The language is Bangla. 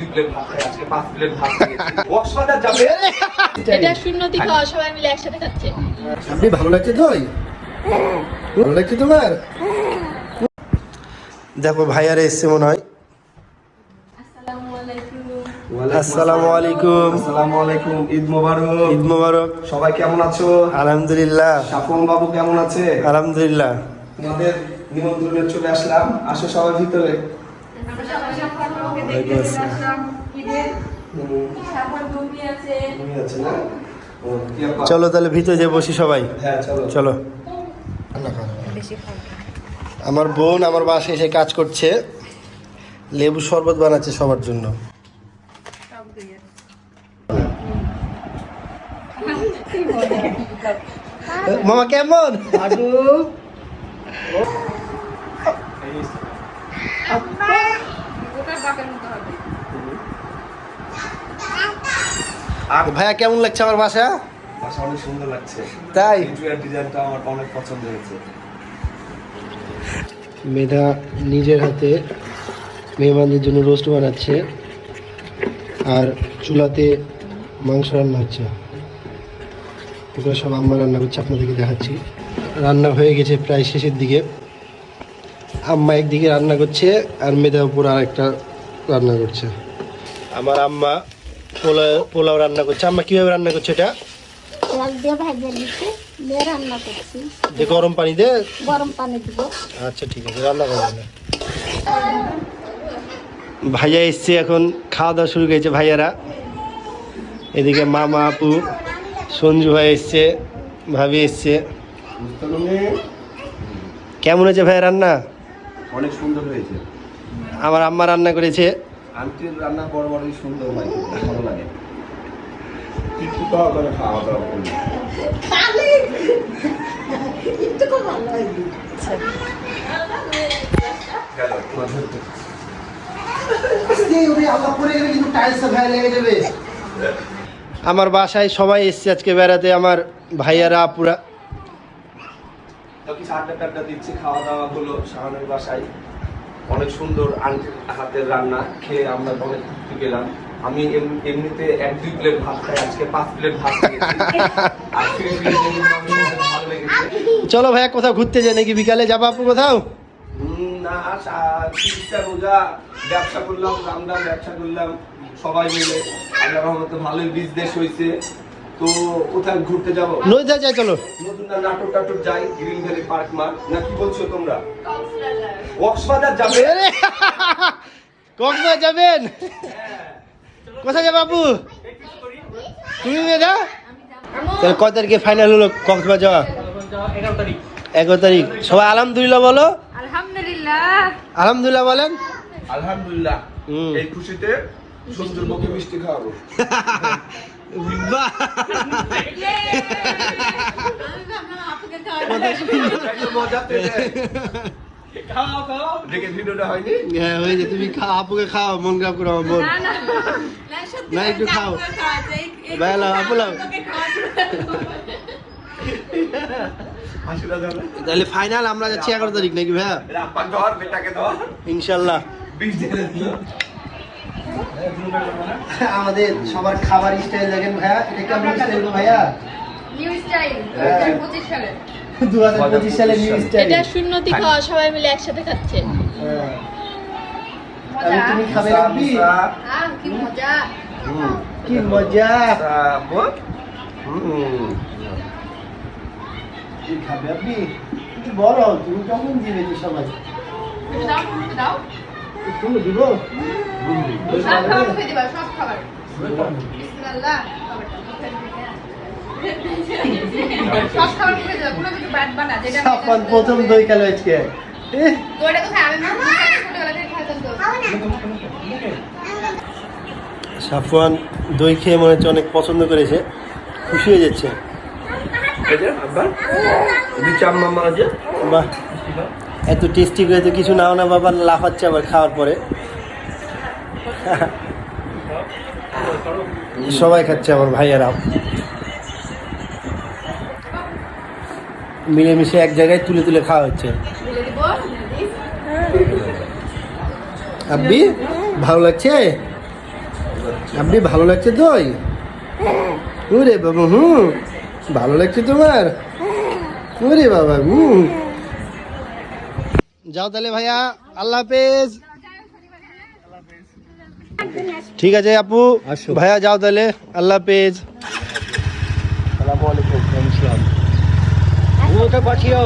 2 প্লেট ভাত খাই, আজকে 5 প্লেট ভাত খেয়েছি। কক্সবাজার যাবে, এটা শূন্যতি খাওয়া, সবাই মিলে একসাথে খাচ্ছে। আপনি ভালো লাগছে তো? ভালো লাগছে তোমার? দেখো ভাইয়ারে এসছে মনে হয়। আসসালামু আলাইকুম। আসসালামু আলাইকুম, ঈদ মোবারক। ঈদ মোবারক। সবাই কেমন আছো? আলহামদুলিল্লাহ। সাফন বাবু কেমন আছে? আলহামদুলিল্লাহ। তোমাদের নিমন্ত্রণে চলে আসলাম, আসো সবাই ভিতরে। তুমি আছে না? ও, কি আপা? চলো তাহলে ভিতরে যে বসি সবাই। হ্যাঁ চলো চলো। আমার বোন আমার বাসায় এসে কাজ করছে, লেবু শরবত বানাচ্ছে সবার জন্য। মামা কেমন? ভাইয়া কেমন লাগছে আমার বাসা? বাসা অনেক সুন্দর লাগছে, তাই? ইন্টেরিয়র ডিজাইনটা আমার অনেক পছন্দ হয়েছে। মেধা নিজের হাতে মেহমানদের জন্য রোস্ট বানাচ্ছে আর চুলাতে মাংস রান্না হচ্ছে। এগুলো সব আম্মা রান্না করছে, আপনাদেরকে দেখাচ্ছি। রান্না হয়ে গেছে প্রায় শেষের দিকে। আম্মা একদিকে রান্না করছে আর মেধা উপর আর একটা রান্না করছে। আমার আম্মা পোলাও রান্না করছে। আম্মা কীভাবে রান্না করছে এটা? তেল দিয়ে ভাজিয়ে দিচ্ছি, দিয়ে রান্না করছি। যে গরম পানি দিয়ে? গরম পানি দিব। আচ্ছা ঠিক আছে, রান্না করবেন না। ভাইয়া এসছে, এখন খাওয়া দাওয়া শুরু করেছে ভাইয়ারা। এদিকে মামা আপু সঞ্জু ভাই এসছে, ভাবি এসছে। কেমন হয়েছে ভাই রান্না? অনেক সুন্দর হয়েছে। আমার আম্মা রান্না করেছে। আন্টির রান্না বড় বড়ই সুন্দর হয়, খুব ভালো লাগে। একটু খাওয়া করে খাওয়া দাওয়া করি। আমার বাসায় সবাই এসছে আজকে বেড়াতে, আমার ভাইয়ারা আপুরা। তো কিছু আড্ডা টাড্ডা দিচ্ছি, খাওয়া দাওয়া হলো শাহানের বাসায়। অনেক সুন্দর আন্টির হাতের রান্না খেয়ে আমরা অনেক তৃপ্তি পেলাম। আমি এমনিতে 1-2 প্লেট ভাত খাই, আজকে 5 প্লেট ভাত খেয়েছি। আজকে ভালো লেগেছে। চলো ভাইয়া কোথাও ঘুরতে যাই নাকি? বিকালে যাবো আপু কোথাও? না, 30টা রোজা ব্যবসা করলাম, রামদান ব্যবসা করলাম সবাই মিলে। আল্লাহর রহমতে ভালোই বিজনেস হয়েছে। তো কোথায় ঘুরতে যাবো? নদীতে যাই চলো। নতুন না নাটক টাটক যাই, গ্রিন ভ্যালি পার্ক মার্ক না কি বলছো তোমরা? কক্সবাজার যাবে? কক্সবাজার যাবেন? কোথায় যাবে আপু? তুমি মেধা? তাহলে কয় তারিখে ফাইনাল হলো কক্সবাজার যাওয়া? 11 তারিখ। সবাই আলহামদুলিল্লাহ বলো। আলহামদুলিল্লাহ। আলহামদুলিল্লাহ বলেন। আলহামদুলিল্লাহ। এই খুশিতে সুন্দর মুখে মিষ্টি খাওয়াবো। বাহ! মজাতে দেখে ভিডিওটা হয়নি? হ্যাঁ হয়েছে, তুমি খাও, আপুকে খাও, মন খারাপ করো আমার বোন। না একটু খাও, বেলা আপু লাও। তাহলে ফাইনাল আমরা যাচ্ছি 11 তারিখ নাকি ভাইয়া? ইনশাল্লাহ। আমাদের সবার খাবার স্টাইল দেখেন ভাইয়া, এটা কেমন স্টাইল ভাইয়া? নিউ স্টাইল 2025 সালে। 2025 সালে নিউ স্টাইল। এটা শূন্যতি খাওয়া, সবাই মিলে একসাথে খাচ্ছে। আমি তুমি খাবে আপনি? কি মজা, কি মজা। কি খাবে আপনি? একটু বলো, তুমি কখন দিবে তো সবাই? দাও তুমি দিব? সব খাবার মুখে দিবা, সব খাবার। বিসমিল্লাহ। সব খাবার মুখে দিবা, কোনো কিছু বাদ বানা। যেটা সাফান প্রথম দই খেলো আজকে। তোরে কোথায়? আমি ছোটবেলা থেকে খাইতাম তো। সাফওয়ান দই খেয়ে মনে হচ্ছে অনেক পছন্দ করেছে, খুশি হয়ে যাচ্ছে। বাহ, এত টেস্টি করে তো কিছু নাও না বাবা, লাফাচ্ছে আবার খাওয়ার পরে। সবাই খাচ্ছে, আমার ভাইয়েরা মিলেমিশে এক জায়গায় তুলে তুলে খাওয়া হচ্ছে। আব্বি ভালো লাগছে? আপনি ভালো লাগছে দই? ওরে বাবা ভালো লাগছে তোমার? ওরে বাবা যাও তাহলে ভাইয়া, আল্লাহ হাফেজ। ঠিক আছে আপু, ভাইয়া যাও তাহলে, আল্লাহ হাফেজ। আসসালামু আলাইকুম। ওটা পাঠিও।